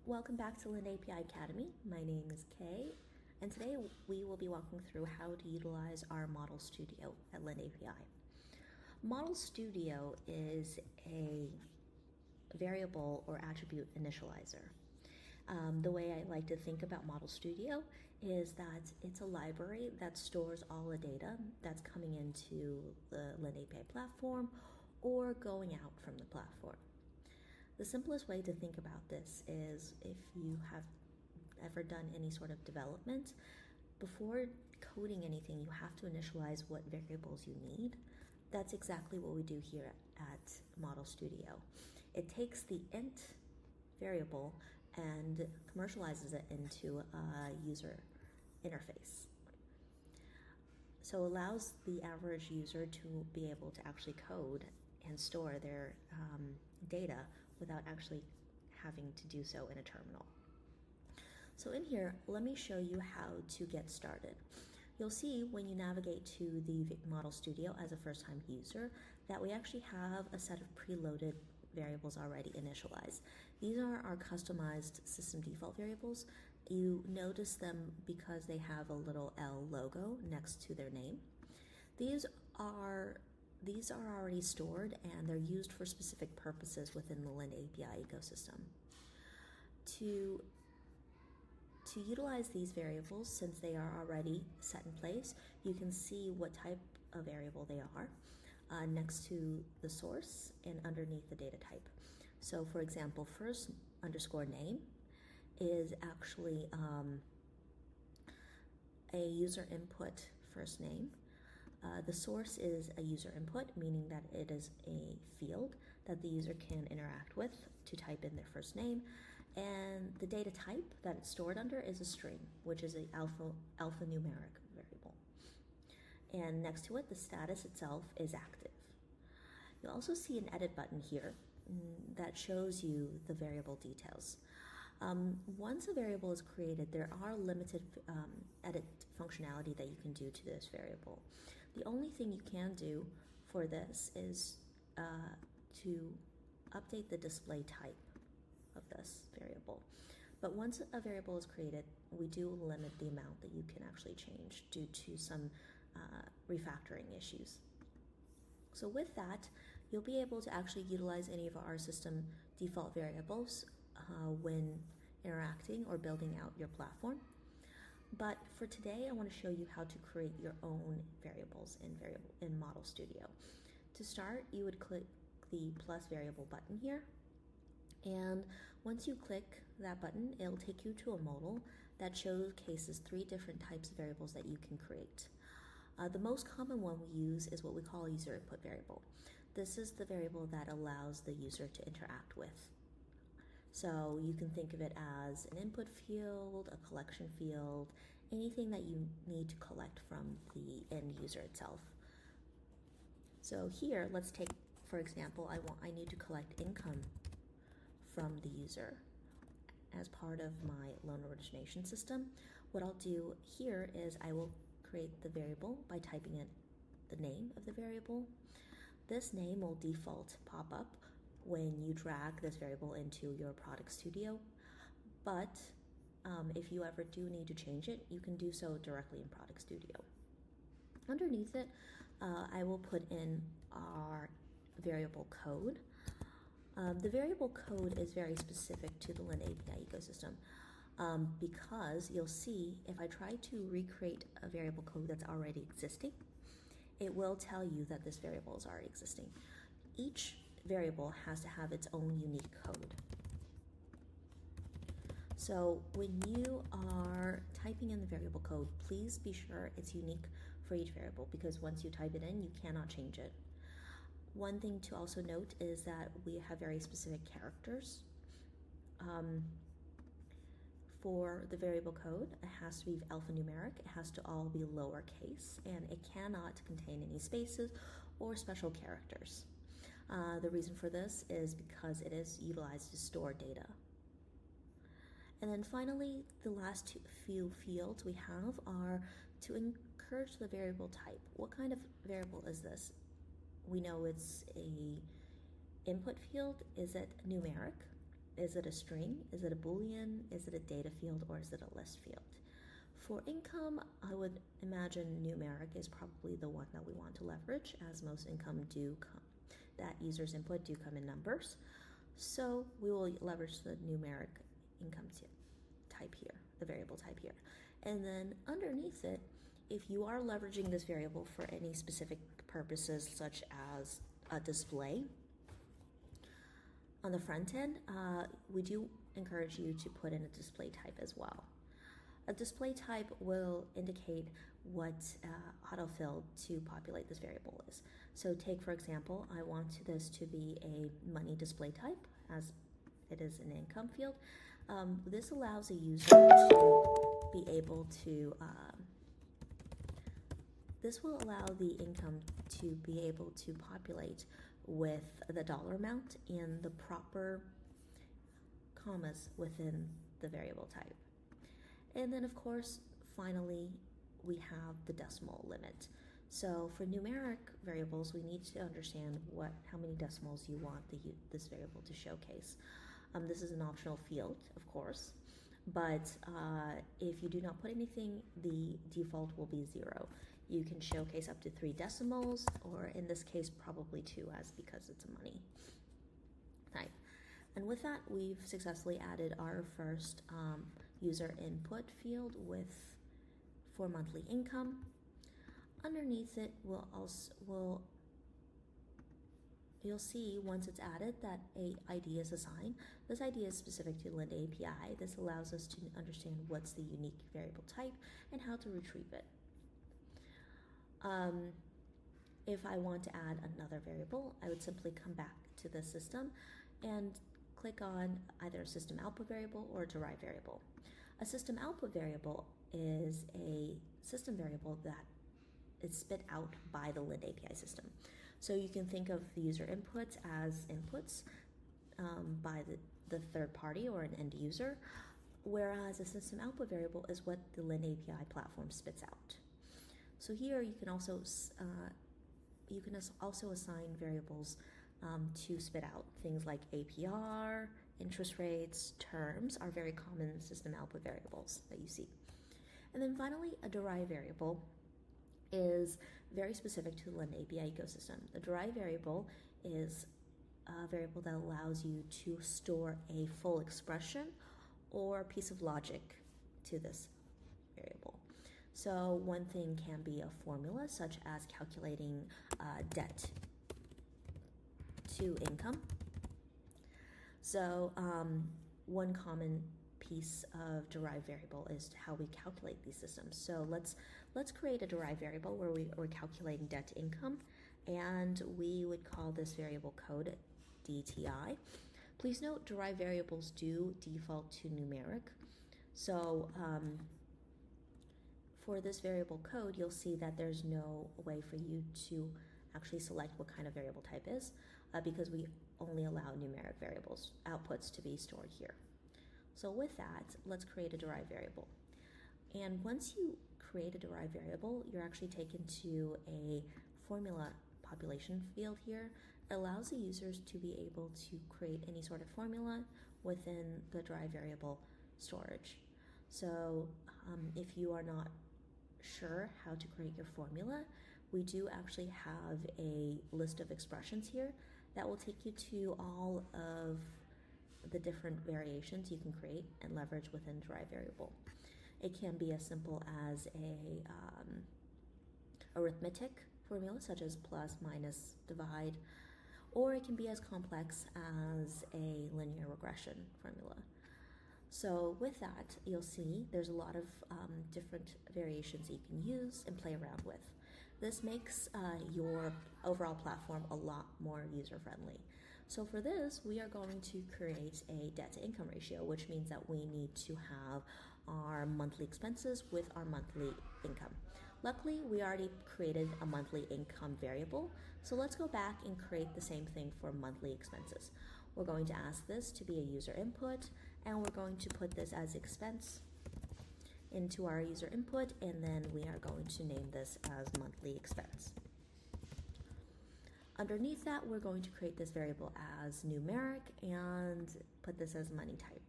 Welcome back to LendAPI Academy. My name is Kay, and today we will be walking through how to utilize our Model Studio at LendAPI. Model Studio is a variable or attribute initializer. The way I like to think about Model Studio is that it's a library that stores all the data that's coming into the LendAPI platform or going out from the platform. The simplest way to think about this is if you have ever done any sort of development, before coding anything, you have to initialize what variables you need. That's exactly what we do here at Model Studio. It takes the int variable and commercializes it into a user interface. So it allows the average user to be able to actually code and store their data without actually having to do so in a terminal. So in here, let me show you how to get started. You'll see when you navigate to the Model Studio as a first-time user that we actually have a set of preloaded variables already initialized. These are our customized system default variables. You notice them because they have a little L logo next to their name. These are already stored and they're used for specific purposes within the LendAPI ecosystem. To utilize these variables, since they are already set in place, you can see what type of variable they are next to the source and underneath the data type. So for example, first underscore name is actually a user input first name. The source is a user input, meaning that it is a field that the user can interact with to type in their first name. And the data type that it's stored under is a string, which is an alphanumeric variable. And next to it, the status itself is active. You'll also see an edit button here that shows you the variable details. Once a variable is created, there are limited edit functionality that you can do to this variable. The only thing you can do for this is to update the display type of this variable. But once a variable is created, we do limit the amount that you can actually change due to some refactoring issues. So with that, you'll be able to actually utilize any of our system default variables when interacting or building out your platform. But for today, I want to show you how to create your own variables in Model Studio. To start, you would click the plus variable button here. And once you click that button, it'll take you to a modal that showcases 3 different types of variables that you can create. The most common one we use is what we call a user input variable. This is the variable that allows the user to interact with. So you can think of it as an input field, a collection field, anything that you need to collect from the end user itself. So here, let's take, for example, I need to collect income from the user as part of my loan origination system. What I'll do here is I will create the variable by typing in the name of the variable. This name will default pop up when you drag this variable into your product studio, but if you ever do need to change it, you can do so directly in product studio. Underneath it, I will put in our variable code. The variable code is very specific to the LendAPI ecosystem because you'll see if I try to recreate a variable code that's already existing, it will tell you that this variable is already existing. Each variable has to have its own unique code. So when you are typing in the variable code, please be sure it's unique for each variable because once you type it in, you cannot change it. One thing to also note is that we have very specific characters. For the variable code, it has to be alphanumeric, it has to all be lowercase, and it cannot contain any spaces or special characters. The reason for this is because it is utilized to store data. And then finally, the last few fields we have are to encourage the variable type. What kind of variable is this? We know it's a input field. Is it numeric? Is it a string? Is it a Boolean? Is it a data field? Or is it a list field? For income, I would imagine numeric is probably the one that we want to leverage, as most income do come, that user's input do come in numbers. So we will leverage the numeric income type here, the variable type here. And then underneath it, if you are leveraging this variable for any specific purposes, such as a display on the front end, we do encourage you to put in a display type as well. A display type will indicate what autofill to populate this variable is. So take, for example, I want this to be a money display type, as it is an income field. This allows a user to be able to, this will allow the income to be able to populate with the dollar amount and the proper commas within the variable type. And then, of course, finally, we have the decimal limit. So for numeric variables, we need to understand how many decimals you want this variable to showcase. This is an optional field, of course, but if you do not put anything, the default will be 0. You can showcase up to 3 decimals, or in this case, probably 2, because it's a money type. And with that, we've successfully added our first user input field for monthly income. Underneath it, you'll see once it's added that a ID is assigned. This ID is specific to LendAPI. This allows us to understand what's the unique variable type and how to retrieve it. If I want to add another variable, I would simply come back to the system and click on either a system output variable or a derived variable. A system output variable is a system variable that is spit out by the LendAPI system. So you can think of the user inputs as inputs by the third party or an end user, whereas a system output variable is what the LendAPI platform spits out. So here you can also assign variables to spit out things like APR, interest rates, terms are very common system output variables that you see. And then finally, a derived variable is very specific to the LendAPI ecosystem. The derived variable is a variable that allows you to store a full expression or a piece of logic to this variable. So one thing can be a formula, such as calculating debt to income. So one common piece of derived variable is how we calculate these systems. So let's create a derived variable where we're calculating debt to income, and we would call this variable code DTI. Please note derived variables do default to numeric. So for this variable code, you'll see that there's no way for you to actually select what kind of variable type is because we only allow numeric variables outputs to be stored here. So with that, let's create a derived variable. And once you create a derived variable, you're actually taken to a formula population field here. It allows the users to be able to create any sort of formula within the derived variable storage. So if you are not sure how to create your formula, we do actually have a list of expressions here that will take you to all of the different variations you can create and leverage within derived variable. It can be as simple as a arithmetic formula such as plus, minus, divide, or it can be as complex as a linear regression formula. So with that, you'll see there's a lot of different variations you can use and play around with. This makes your overall platform a lot more user-friendly. So for this, we are going to create a debt-to-income ratio, which means that we need to have our monthly expenses with our monthly income. Luckily, we already created a monthly income variable, so let's go back and create the same thing for monthly expenses. We're going to ask this to be a user input, and we're going to put this as expense into our user input, and then we are going to name this as monthly expense. Underneath that, we're going to create this variable as numeric and put this as money type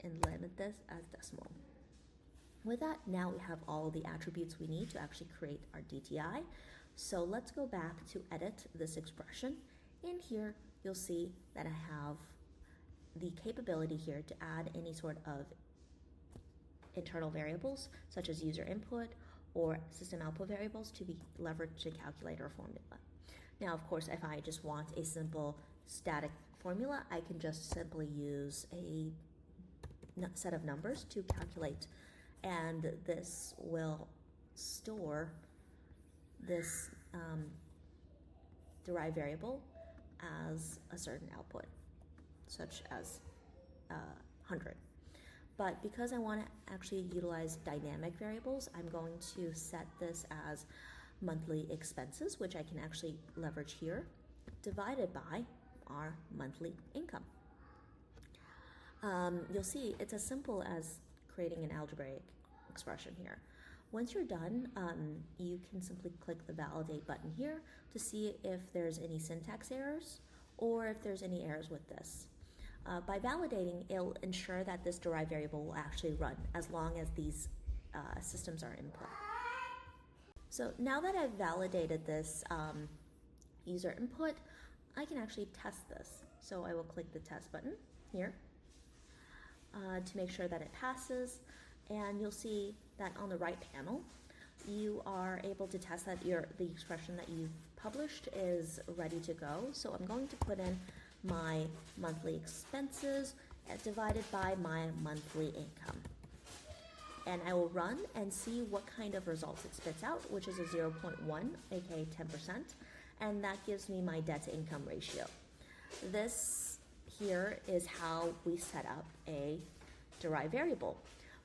and limit this as decimal. With that, now we have all the attributes we need to actually create our DTI. So let's go back to edit this expression. In here, you'll see that I have the capability here to add any sort of internal variables, such as user input or system output variables, to be leveraged to calculate our formula. Now, of course, if I just want a simple static formula, I can just simply use a set of numbers to calculate, and this will store this derived variable as a certain output, such as 100. But because I want to actually utilize dynamic variables, I'm going to set this as monthly expenses, which I can actually leverage here, divided by our monthly income. You'll see it's as simple as creating an algebraic expression here. Once you're done, you can simply click the validate button here to see if there's any syntax errors or if there's any errors with this. By validating, it'll ensure that this derived variable will actually run as long as these systems are input. So now that I've validated this user input, I can actually test this. So I will click the test button here to make sure that it passes, and you'll see that on the right panel, you are able to test that the expression that you've published is ready to go. So I'm going to put in my monthly expenses divided by my monthly income. And I will run and see what kind of results it spits out, which is a 0.1, aka 10%, and that gives me my debt to income ratio. This here is how we set up a derived variable.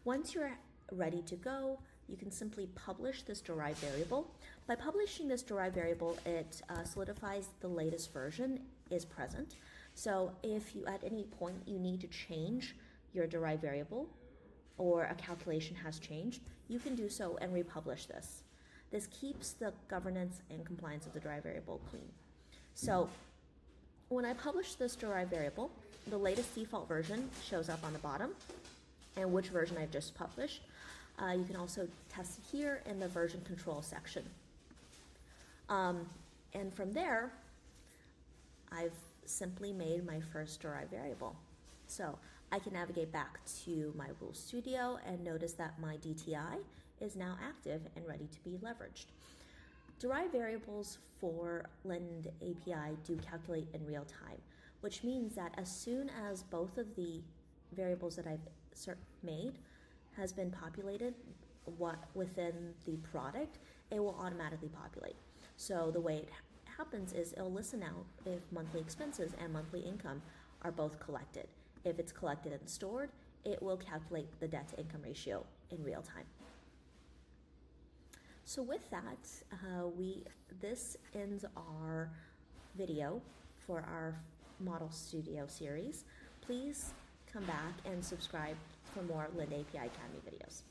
Once you're ready to go, you can simply publish this derived variable. By publishing this derived variable, it solidifies the latest version is present. So if you at any point you need to change your derived variable or a calculation has changed, you can do so and republish this. This keeps the governance and compliance of the derived variable clean. So when I publish this derived variable, the latest default version shows up on the bottom and which version I've just published. You can also test it here in the version control section. And from there, I've simply made my first derived variable. So I can navigate back to my Rule Studio and notice that my DTI is now active and ready to be leveraged. Derived variables for LendAPI do calculate in real time, which means that as soon as both of the variables that I've made has been populated within the product, it will automatically populate. So the way it happens is it'll listen out if monthly expenses and monthly income are both collected. If it's collected and stored, it will calculate the debt to income ratio in real time. So with that, this ends our video for our Model Studio series. Please come back and subscribe for more LendAPI Academy videos.